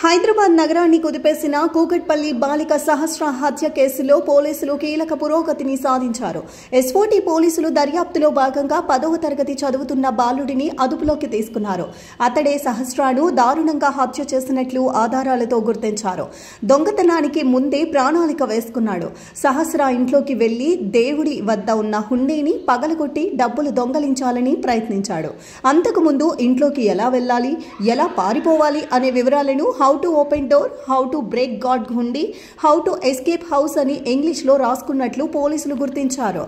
హైదరాబాద్ నగరాన్ని కుదిపేసిన కూకట్పల్లి బాలిక సహస్ర హత్య కేసులో పోలీసులు కీలక పురోగతిని సాధించారు. ఎస్ఓటీ పోలీసులు దర్యాప్తులో భాగంగా 10వ తరగతి చదువుతున్న బాలుడిని అదుపులోకి తీసుకున్నారు. అతడే సహస్రను దారుణంగా హత్య చేసినట్లు ఆధారాలతో గుర్తించారు. దొంగతనానికి ముందే ప్రణాళిక వేసుకున్నాడు. సహస్ర ఇంట్లోకి వెళ్లి దేవుడి వద్ద ఉన్న హుండీని పగలగొట్టి డబ్బులు దొంగలించాలని ప్రయత్నించాడు. అంతకుముందు ఇంట్లోకి ఎలా వెళ్లాలి, ఎలా పారిపోవాలి అనే వివరాలను how to open door, how to break God hundi, how to escape house అని ఇంగ్లీష్లో రాసుకున్నట్లు పోలీసులు గుర్తించారు.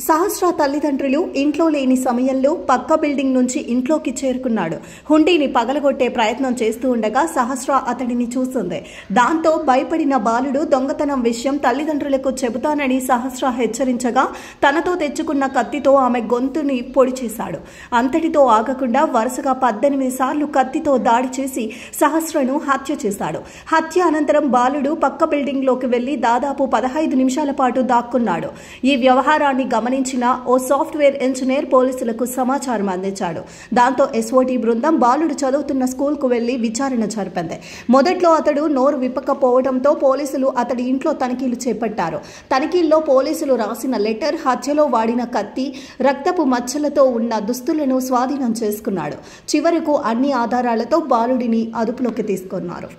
సహస్ర తల్లిదండ్రులు ఇంట్లో లేని సమయంలో పక్క బిల్డింగ్ నుంచి ఇంట్లోకి చేరుకున్నాడు. హుండీని పగలగొట్టే ప్రయత్నం చేస్తూ ఉండగా సహస్ర అతడిని చూసింది. దాంతో భయపడిన బాలుడు దొంగతనం విషయం తల్లిదండ్రులకు చెబుతానని సహస్ర హెచ్చరించగా తనతో తెచ్చుకున్న కత్తితో ఆమె గొంతుని పొడి చేశాడు. అంతటితో ఆగకుండా వరుసగా 18 సార్లు కత్తితో దాడి చేసి సహస్రను హత్య చేశాడు. హత్య అనంతరం బాలుడు పక్క బిల్డింగ్లోకి వెళ్లి దాదాపు 15 నిమిషాల పాటు దాక్కున్నాడు. ఈ వ్యవహారాన్ని గమనించిన ఓ సాఫ్ట్వేర్ ఇంజనీర్ పోలీసులకు సమాచారం అందించాడు. దాంతో ఎస్ఓటీ బృందం బాలుడు చదువుతున్న స్కూల్కు వెళ్లి విచారణ జరిపింది. మొదట్లో అతడు నోరు విప్పకపోవడంతో పోలీసులు అతడి ఇంట్లో తనిఖీలు చేపట్టారు. తనిఖీల్లో పోలీసులు రాసిన లెటర్, హత్యలో వాడిన కత్తి, రక్తపు మచ్చలతో ఉన్న దుస్తులను స్వాధీనం చేసుకున్నాడు. చివరకు అన్ని ఆధారాలతో బాలుడిని అదుపులోకి తీసుకున్నారు.